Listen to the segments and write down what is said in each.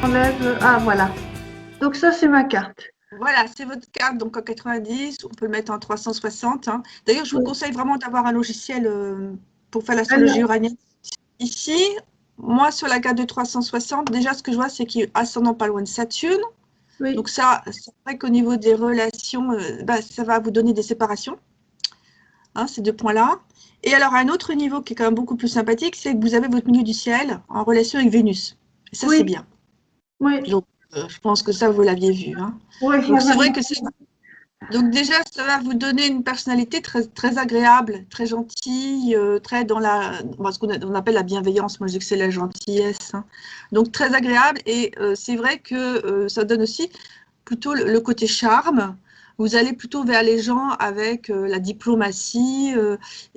Enlève. Ah, voilà. Donc ça, c'est ma carte. Voilà, c'est votre carte, donc en 90, on peut le mettre en 360. Hein. D'ailleurs, je vous conseille vraiment d'avoir un logiciel pour faire l'astrologie uranienne. Ici, moi, sur la carte de 360, déjà, ce que je vois, c'est qu'il y a ascendant pas loin de Saturne. Oui. Donc ça, c'est vrai qu'au niveau des relations, ça va vous donner des séparations, hein, ces deux points-là. Et alors, un autre niveau qui est quand même beaucoup plus sympathique, c'est que vous avez votre milieu du ciel en relation avec Vénus. Et ça, Oui. c'est bien. Oui. Donc, je pense que ça, vous l'aviez vu. Hein. Oui. Donc, c'est vrai que c'est... Donc déjà, ça va vous donner une personnalité très, très agréable, très gentille, très dans ce qu'on appelle la bienveillance. Moi, je dis que c'est la gentillesse. Hein. Donc très agréable et c'est vrai que ça donne aussi plutôt le côté charme. Vous allez plutôt vers les gens avec la diplomatie.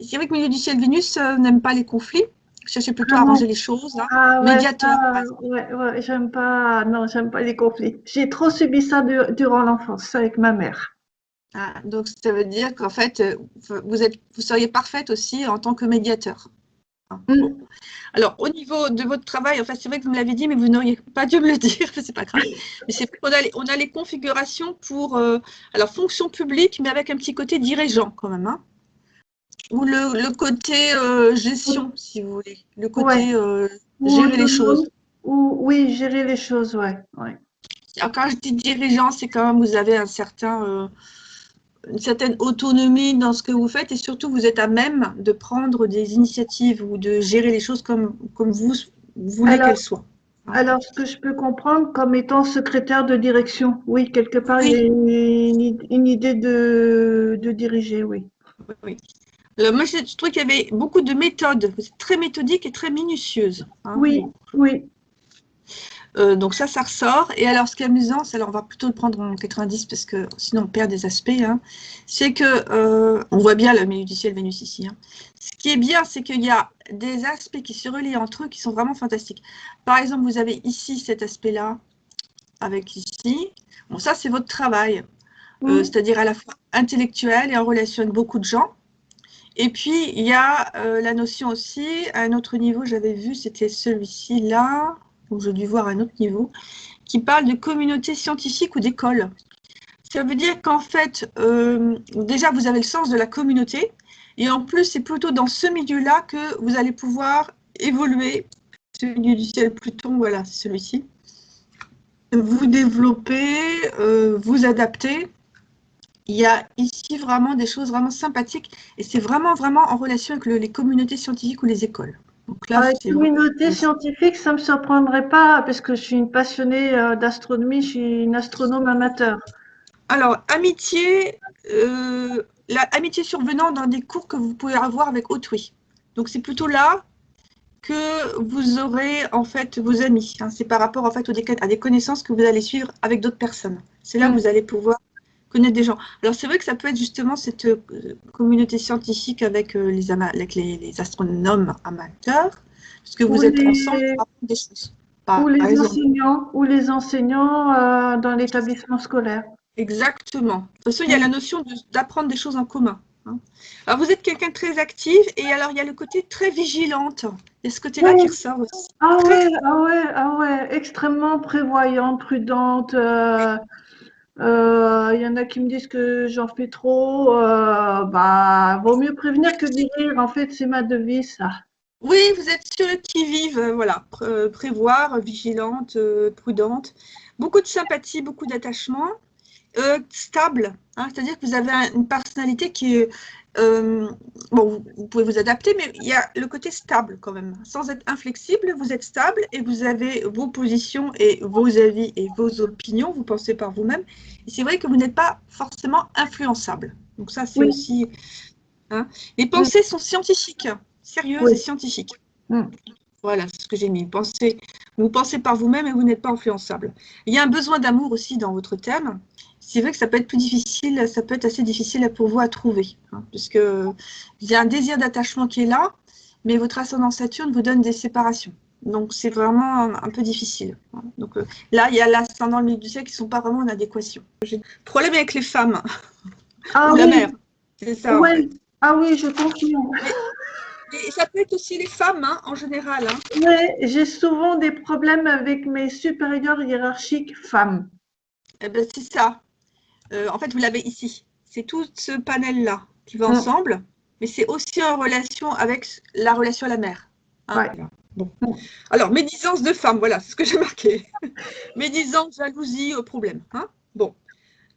C'est vrai que le milieu du ciel Vénus n'aime pas les conflits. Cherchez plutôt à arranger les choses. Hein. Ah ouais, Médiateur, par exemple. ouais, j'aime pas, non, j'aime pas les conflits. J'ai trop subi ça durant l'enfance avec ma mère. Ah, donc ça veut dire qu'en fait, vous seriez parfaite aussi en tant que médiateur. Bon. Alors, au niveau de votre travail, enfin, c'est vrai que vous me l'avez dit, mais vous n'auriez pas dû me le dire, c'est pas grave. Mais c'est vrai qu'on a les configurations pour, alors, fonction publique, mais avec un petit côté dirigeant quand même, hein. Ou le côté gestion, si vous voulez, le Ouais. côté Ou gérer les choses. autonome, ou oui, gérer les choses, ouais, ouais. Alors, quand je dis dirigeant, c'est quand même vous avez une certaine autonomie dans ce que vous faites et surtout vous êtes à même de prendre des initiatives ou de gérer les choses comme vous voulez Alors, qu'elles soient. Hein. alors, ce que je peux comprendre comme étant secrétaire de direction, oui, quelque part, il y a Oui, une idée de diriger, oui. oui. Alors, moi, je trouve qu'il y avait beaucoup de méthodes. Vous êtes très méthodique et très minutieuse. Hein. Oui, Bon. oui, Donc ça ressort. Et alors, ce qui est amusant, alors on va plutôt le prendre en 90 parce que sinon on perd des aspects, hein, c'est que, on voit bien le milieu du ciel Vénus ici. Hein. Ce qui est bien, c'est qu'il y a des aspects qui se relient entre eux qui sont vraiment fantastiques. Par exemple, vous avez ici cet aspect-là, avec ici. Bon, ça, c'est votre travail, c'est-à-dire à la fois intellectuel et en relation avec beaucoup de gens. Et puis, il y a la notion aussi, à un autre niveau, j'avais vu, c'était celui-ci là, donc j'ai dû voir un autre niveau, qui parle de communauté scientifique ou d'école. Ça veut dire qu'en fait, déjà, vous avez le sens de la communauté, et en plus, c'est plutôt dans ce milieu-là que vous allez pouvoir évoluer. Ce milieu du ciel Pluton, voilà, c'est celui-ci. Vous développer, vous adapter. Il y a ici vraiment des choses vraiment sympathiques et c'est vraiment, vraiment en relation avec les communautés scientifiques ou les écoles. Donc là, c'est vraiment... communauté scientifique, ça me surprendrait pas, parce que je suis une passionnée d'astronomie, je suis une astronome amateur. Alors, amitié, amitié survenant dans des cours que vous pouvez avoir avec autrui. Donc, c'est plutôt là que vous aurez en fait vos amis. Hein. C'est par rapport en fait à des connaissances que vous allez suivre avec d'autres personnes. C'est là que vous allez pouvoir connaître des gens. Alors c'est vrai que ça peut être justement cette communauté scientifique avec, avec les astronomes amateurs, parce que Ou vous êtes ensemble les, pour apprendre des choses. Par exemple. ou les enseignants dans l'établissement scolaire. Exactement. De toute façon, il y a la Mm. notion d'apprendre des choses en commun. Hein. Alors vous êtes quelqu'un de très actif et alors il y a le côté très vigilante. Il y a ce côté-là qui Oui. ressort aussi. Ah Très, ouais, ah ouais, ah ouais, extrêmement prévoyante, prudente. Il y en a qui me disent que j'en fais trop. Bah, vaut mieux prévenir que guérir. En fait, c'est ma devise, ça. oui, vous êtes sur le qui-vive, voilà, prévoir, vigilante, prudente, beaucoup de sympathie, beaucoup d'attachement, stable, hein, c'est-à-dire que vous avez une personnalité qui est, bon, vous pouvez vous adapter, mais il y a le côté stable quand même. Sans être inflexible, vous êtes stable et vous avez vos positions et vos avis et vos opinions, vous pensez par vous-même. Et c'est vrai que vous n'êtes pas forcément influençable. Donc ça, c'est Oui, aussi... Hein. Les oui, pensées sont scientifiques, sérieuses oui. et scientifiques. Mm. Voilà, c'est ce que j'ai mis. Vous pensez par vous-même et vous n'êtes pas influençable. Il y a un besoin d'amour aussi dans votre thème. C'est vrai que ça peut être plus difficile, ça peut être assez difficile pour vous à trouver, hein, puisque il y a un désir d'attachement qui est là, mais votre ascendant Saturne vous donne des séparations. Donc c'est vraiment un peu difficile. Hein. Donc là, il y a l'ascendant le milieu du ciel qui ne sont pas vraiment en adéquation. J'ai problème avec les femmes Ah ou la oui, mère. C'est ça en ouais. fait. Ah oui, je confirme. Et ça peut être aussi les femmes, hein, en général. Hein. Ouais, j'ai souvent des problèmes avec mes supérieurs hiérarchiques femmes. Eh ben, c'est ça. En fait, vous l'avez ici. C'est tout ce panel-là qui va Mm. ensemble, mais c'est aussi en relation avec la relation à la mère. Hein, Ouais. voilà. Bon. Mm. Alors, médisance de femme, voilà, c'est ce que j'ai marqué. Médisance, jalousie, problème. Hein, bon.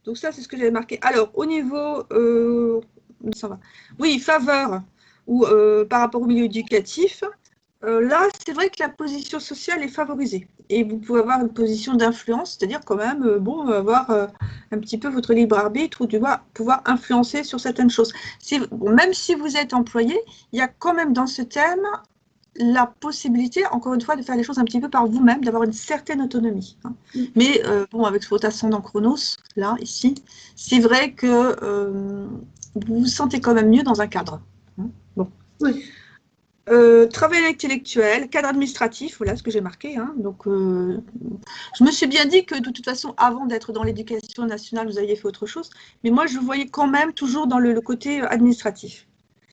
Donc ça, c'est ce que j'avais marqué. Alors, au niveau... ça va. Oui, faveur ou par rapport au milieu éducatif, là, c'est vrai que la position sociale est favorisée. Et vous pouvez avoir une position d'influence, c'est-à-dire quand même, bon, avoir un petit peu votre libre arbitre ou pouvoir influencer sur certaines choses. Bon, même si vous êtes employé, il y a quand même dans ce thème la possibilité, encore une fois, de faire les choses un petit peu par vous-même, d'avoir une certaine autonomie. Hein. Mais bon, avec votre ascendant Chronos, là, ici, c'est vrai que vous vous sentez quand même mieux dans un cadre. Hein. Bon. Oui. Travail intellectuel, cadre administratif, voilà ce que j'ai marqué. Hein. Donc, je me suis bien dit que de toute façon, avant d'être dans l'éducation nationale, vous aviez fait autre chose. Mais moi, je voyais quand même toujours dans le côté administratif.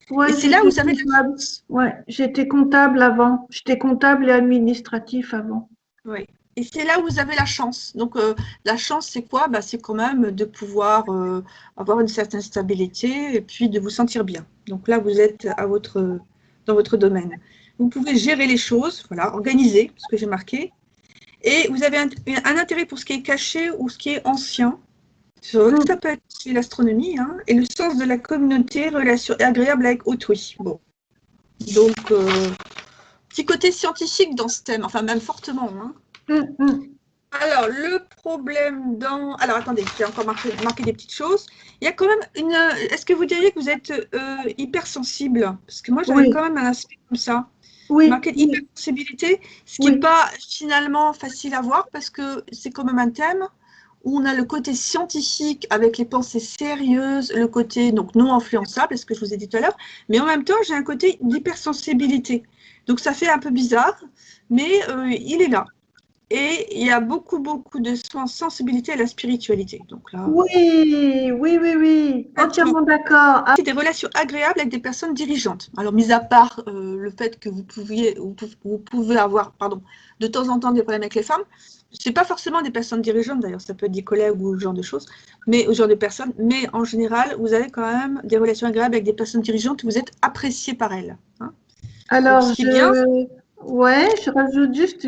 Ouais, Et c'est là où j'étais vous avez de la comptable. chance. Ouais, j'étais comptable avant. J'étais comptable et administratif avant. Oui. Et c'est là où vous avez la chance. Donc, la chance, c'est quoi? Bah, c'est quand même de pouvoir avoir une certaine stabilité et puis de vous sentir bien. Donc là, vous êtes dans votre domaine. Vous pouvez gérer les choses, voilà, organiser, ce que j'ai marqué. Et vous avez un intérêt pour ce qui est caché ou ce qui est ancien. Ça peut être aussi l'astronomie, hein, et le sens de la communauté, relation agréable avec autrui. Bon. Donc, petit côté scientifique dans ce thème, enfin même fortement. Hein. Alors, le problème dans... Alors, attendez, j'ai encore marqué des petites choses. Il y a quand même une... Est-ce que vous diriez que vous êtes hypersensible? Parce que moi, j'avais Oui, quand même un aspect comme ça. oui, Marqué oui, hypersensibilité, ce qui n'est oui. pas finalement facile à voir parce que c'est quand même un thème où on a le côté scientifique avec les pensées sérieuses, le côté donc non influençable, ce que je vous ai dit tout à l'heure, mais en même temps, j'ai un côté d'hypersensibilité. Donc, ça fait un peu bizarre, mais il est là. Et il y a beaucoup, beaucoup de sensibilité à la spiritualité. Donc là, Oui, oui, oui, oui. complètement. Entièrement d'accord. Ah, C'est des relations agréables avec des personnes dirigeantes. Alors, mis à part le fait que vous pouvez avoir, pardon, de temps en temps des problèmes avec les femmes, c'est pas forcément des personnes dirigeantes d'ailleurs, ça peut être des collègues ou ce genre de choses, mais au genre de personnes. Mais en général, vous avez quand même des relations agréables avec des personnes dirigeantes, vous êtes apprécié par elles. Hein. Donc, alors, ce qui est bien, ouais, je rajoute juste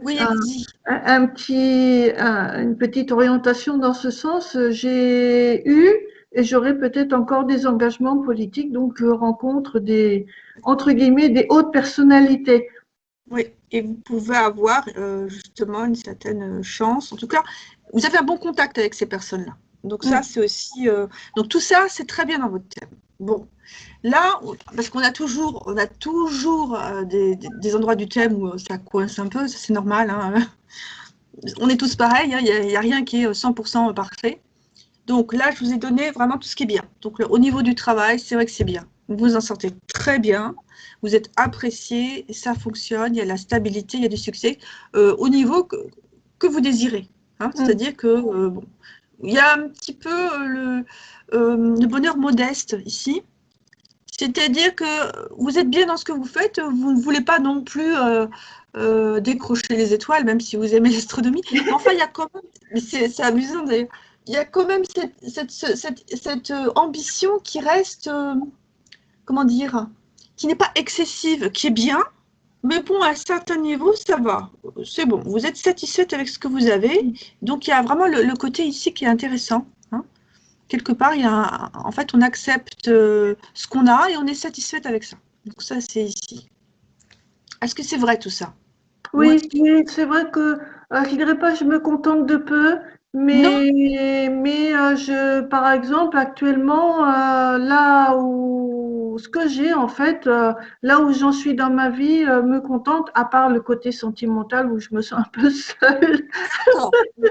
oui, allez-y. une petite orientation dans ce sens. J'ai eu et j'aurai peut-être encore des engagements politiques, donc je rencontre entre guillemets, des hautes personnalités. Oui, et vous pouvez avoir justement une certaine chance. En tout cas, vous avez un bon contact avec ces personnes-là. Donc ça, Mm. c'est aussi... donc tout ça, c'est très bien dans votre thème. Bon, là, parce on a toujours des endroits du thème où ça coince un peu, ça c'est normal. Hein. On est tous pareils, hein, il n'y a rien qui est 100% parfait. Donc là, je vous ai donné vraiment tout ce qui est bien. Donc au niveau du travail, c'est vrai que c'est bien. Vous vous en sortez très bien. Vous êtes apprécié, ça fonctionne, il y a la stabilité, il y a du succès au niveau que vous désirez. Hein. Mm. C'est-à-dire que bon, il y a un petit peu le bonheur modeste ici. C'est-à-dire que vous êtes bien dans ce que vous faites, vous ne voulez pas non plus décrocher les étoiles, même si vous aimez l'astronomie. Mais enfin, il y a quand même, c'est amusant d'ailleurs, il y a quand même cette ambition qui reste, comment dire, qui n'est pas excessive, qui est bien, mais bon, à un certain niveau, ça va. C'est bon, vous êtes satisfaite avec ce que vous avez. Donc, il y a vraiment le côté ici qui est intéressant. Hein. Quelque part, en fait, on accepte ce qu'on a et on est satisfaite avec ça. Donc ça, c'est ici. Est-ce que c'est vrai tout ça? Ou Oui, oui, c'est vrai que je dirais pas que je me contente de peu, non? par exemple, actuellement, là où ce que j'ai en fait, là où j'en suis dans ma vie, me contente, à part le côté sentimental où je me sens un peu seule. D'accord. On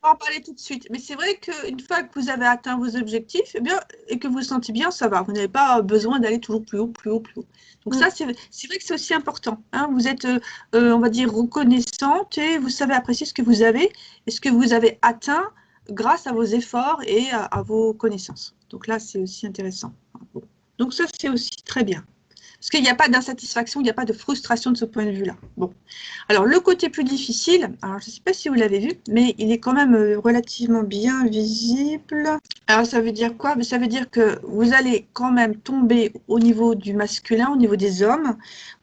va en parler tout de suite. Mais c'est vrai qu'une fois que vous avez atteint vos objectifs, eh bien, et que vous vous sentez bien, ça va. Vous n'avez pas besoin d'aller toujours plus haut, plus haut, plus haut. Donc ça, Mm. c'est vrai que c'est aussi important. Hein. Vous êtes, on va dire, reconnaissante et vous savez apprécier ce que vous avez et ce que vous avez atteint grâce à vos efforts et à vos connaissances. Donc là, c'est aussi intéressant. Donc ça, c'est aussi très bien. Parce qu'il n'y a pas d'insatisfaction, il n'y a pas de frustration de ce point de vue-là. Bon. Alors, le côté plus difficile, alors je ne sais pas si vous l'avez vu, mais il est quand même relativement bien visible. Alors, ça veut dire quoi? Ça veut dire que vous allez quand même tomber au niveau du masculin, au niveau des hommes,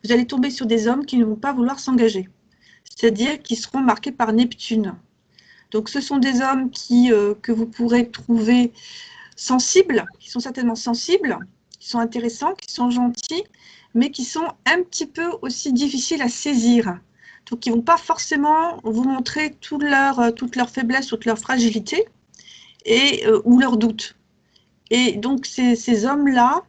vous allez tomber sur des hommes qui ne vont pas vouloir s'engager. C'est-à-dire qui seront marqués par Neptune. Donc, ce sont des hommes que vous pourrez trouver sensibles, qui sont certainement sensibles, qui sont intéressants, qui sont gentils, mais qui sont un petit peu aussi difficiles à saisir. Donc, ils ne vont pas forcément vous montrer toutes leurs faiblesses, toutes leurs fragilités ou leurs doutes. Et donc, ces hommes-là,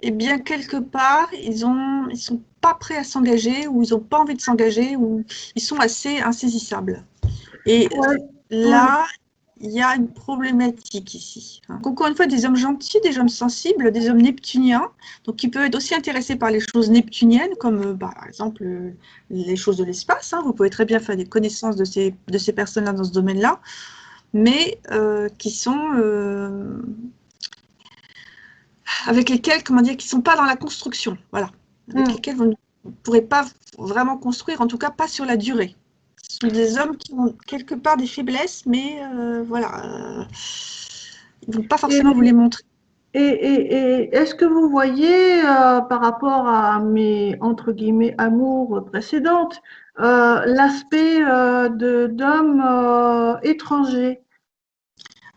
eh bien, quelque part, ils sont pas prêts à s'engager, ou ils n'ont pas envie de s'engager, ou ils sont assez insaisissables. Et là, il y a une problématique ici. Donc, encore une fois, des hommes gentils, des hommes sensibles, des hommes neptuniens, donc qui peuvent être aussi intéressés par les choses neptuniennes, comme par exemple les choses de l'espace. Vous pouvez très bien faire des connaissances de ces personnes-là dans ce domaine-là, mais qui sont avec lesquels, comment dire, qui ne sont pas dans la construction, voilà, avec lesquels vous ne pourrez pas vraiment construire, en tout cas pas sur la durée. Ce sont des hommes qui ont quelque part des faiblesses, mais voilà, ils ne vont pas forcément vous les montrer. Et est-ce que vous voyez, par rapport à mes, entre guillemets, amours précédentes, l'aspect d'hommes étrangers?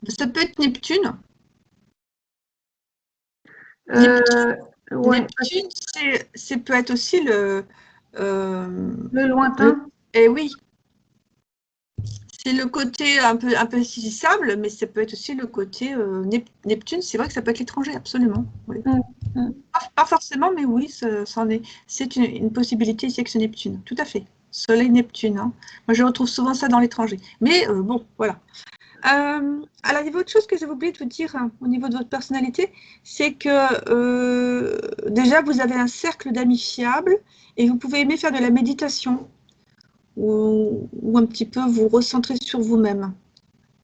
Ça peut être Neptune. Ouais, Neptune, c'est peut être aussi le lointain. Eh oui, c'est le côté un peu saisissable, mais ça peut être aussi le côté Neptune. C'est vrai que ça peut être l'étranger, absolument. Oui. Pas forcément, mais oui, c'est une possibilité ici avec ce Neptune. Tout à fait. Soleil Neptune. Moi, je retrouve souvent ça dans l'étranger. Mais bon, voilà. Alors, il y avait autre chose que j'avais oublié de vous dire au niveau de votre personnalité, c'est que déjà, vous avez un cercle d'amis fiables et vous pouvez aimer faire de la méditation ou un petit peu vous recentrer sur vous-même.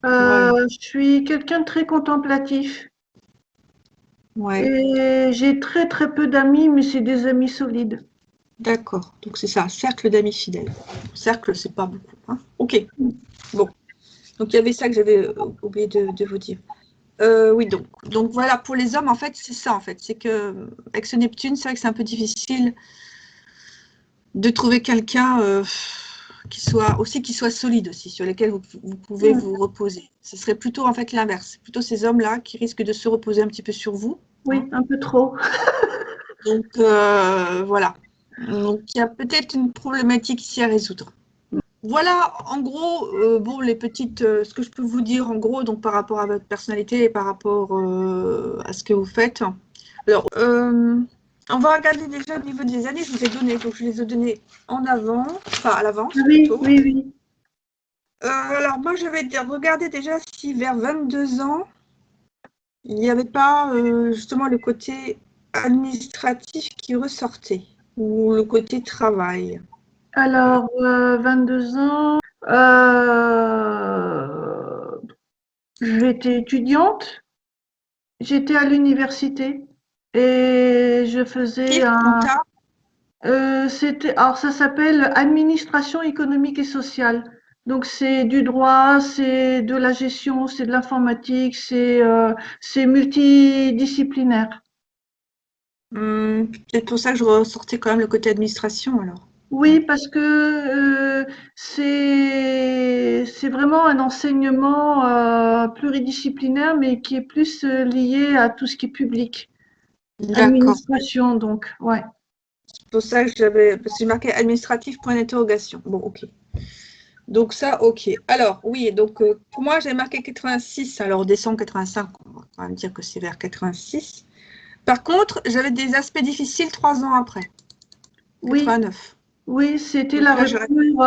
Voilà. Je suis quelqu'un de très contemplatif. Ouais. Et j'ai très très peu d'amis, mais c'est des amis solides. D'accord. Donc, c'est ça, cercle d'amis fidèles. Cercle, c'est pas beaucoup. Ok. Bon. Donc, il y avait ça que j'avais oublié de vous dire. Oui, donc voilà, pour les hommes, en fait, c'est ça, en fait. C'est qu'avec ce Neptune, c'est vrai que c'est un peu difficile de trouver quelqu'un qui soit solide aussi, sur lequel vous pouvez vous reposer. Ce serait plutôt, en fait, l'inverse. Plutôt ces hommes-là qui risquent de se reposer un petit peu sur vous. Oui, un peu trop. Donc, voilà. Donc, il y a peut-être une problématique ici à résoudre. Voilà, en gros, bon, ce que je peux vous dire, en gros, donc par rapport à votre personnalité et par rapport à ce que vous faites. Alors, on va regarder déjà au niveau des années, je vous ai donné, donc je les ai données en avant, enfin à l'avance Oui, plutôt. oui. Alors, moi, je vais regarder déjà si vers 22 ans, il n'y avait pas justement le côté administratif qui ressortait, ou le côté travail. Alors, 22 ans, j'étais étudiante, j'étais à l'université et je faisais Compta. alors ça s'appelle administration économique et sociale. Donc c'est du droit, c'est de la gestion, c'est de l'informatique, c'est multidisciplinaire. Peut-être pour ça que je ressortais quand même le côté administration, alors. Oui, parce que c'est vraiment un enseignement pluridisciplinaire, mais qui est plus lié à tout ce qui est public, D'accord. administration, donc ouais. C'est pour ça que parce que j'ai marqué administratif, point d'interrogation. Bon, ok. Donc ça, ok. Alors, oui, donc pour moi, j'ai marqué 86. Alors, décembre 85, on va quand même dire que c'est vers 86. Par contre, j'avais des aspects difficiles 3 ans après, Oui, 89. oui, c'était Donc la là, j'aurais rupture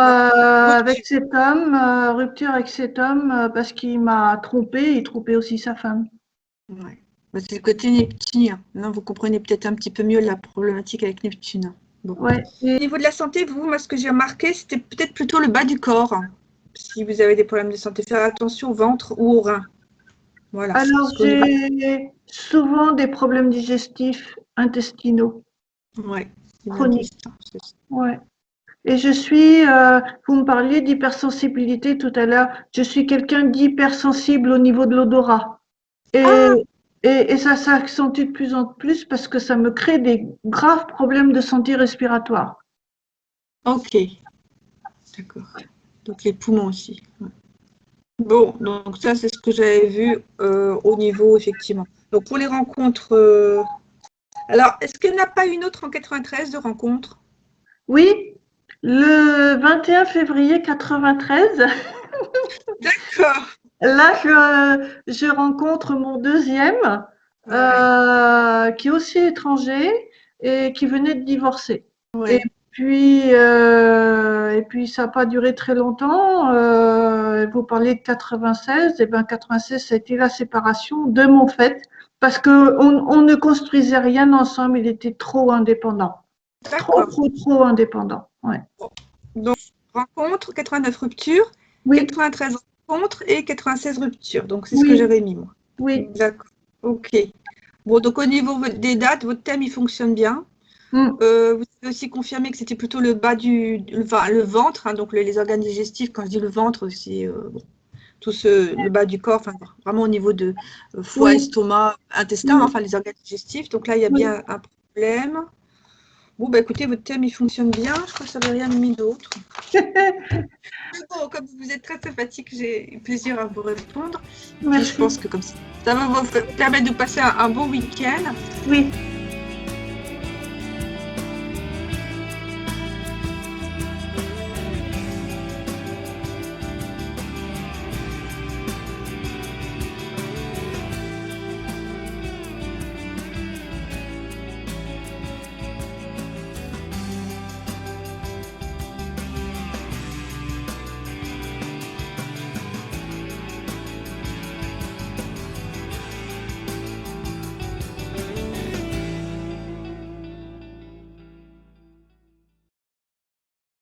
rupture. avec cet homme, parce qu'il m'a trompé, il trompait aussi sa femme. Ouais. Bah, c'est le côté neptunien. Là, vous comprenez peut-être un petit peu mieux la problématique avec Neptune. Bon. Ouais. Au niveau de la santé, moi, ce que j'ai remarqué, c'était peut-être plutôt le bas du corps. Si vous avez des problèmes de santé, faire attention au ventre ou au rein. Voilà. Alors Parce qu'au niveau... j'ai souvent des problèmes digestifs, intestinaux. Ouais. chronique. C'est ça. Ouais. Et je suis, vous me parliez d'hypersensibilité tout à l'heure, je suis quelqu'un d'hypersensible au niveau de l'odorat. Et, Ah, et ça s'accentue de plus en plus parce que ça me crée des graves problèmes de santé respiratoire. ok, d'accord. Donc les poumons aussi. Ouais. Bon, donc ça, c'est ce que j'avais vu au niveau, effectivement. Donc pour les rencontres, alors, est-ce qu'il n'y en a pas une autre en 93 de rencontres? Oui, le 21 février 93, D'accord. là, je rencontre mon deuxième, Ouais, qui est aussi étranger et qui venait de divorcer. Et ouais. et puis ça n'a pas duré très longtemps. Vous parlez de 96, et ben 96, ça a été la séparation de mon fait, parce que on ne construisait rien ensemble. Il était trop indépendant, trop, D'accord. trop, trop indépendant. Ouais. Donc, rencontre, 89 ruptures, Oui, 93 rencontres et 96 ruptures. Donc, c'est ce que oui, j'avais mis, moi. oui. D'accord. Ok. Bon, donc au niveau des dates, votre thème, il fonctionne bien. Mm. Vous avez aussi confirmé que c'était plutôt le bas le ventre, hein, donc les organes digestifs. Quand je dis le ventre, c'est bon, le bas du corps, enfin, vraiment au niveau de foie, Oui, estomac, intestin, oui, enfin les organes digestifs. Donc là, il y a oui. bien un problème. Bon, bah écoutez, votre thème, il fonctionne bien. Je crois que ça n'avait rien mis d'autre. Mais bon, comme vous êtes très sympathique, j'ai plaisir à vous répondre. Puis je Merci. pense que comme ça va vous permettre de passer un bon week-end. Oui.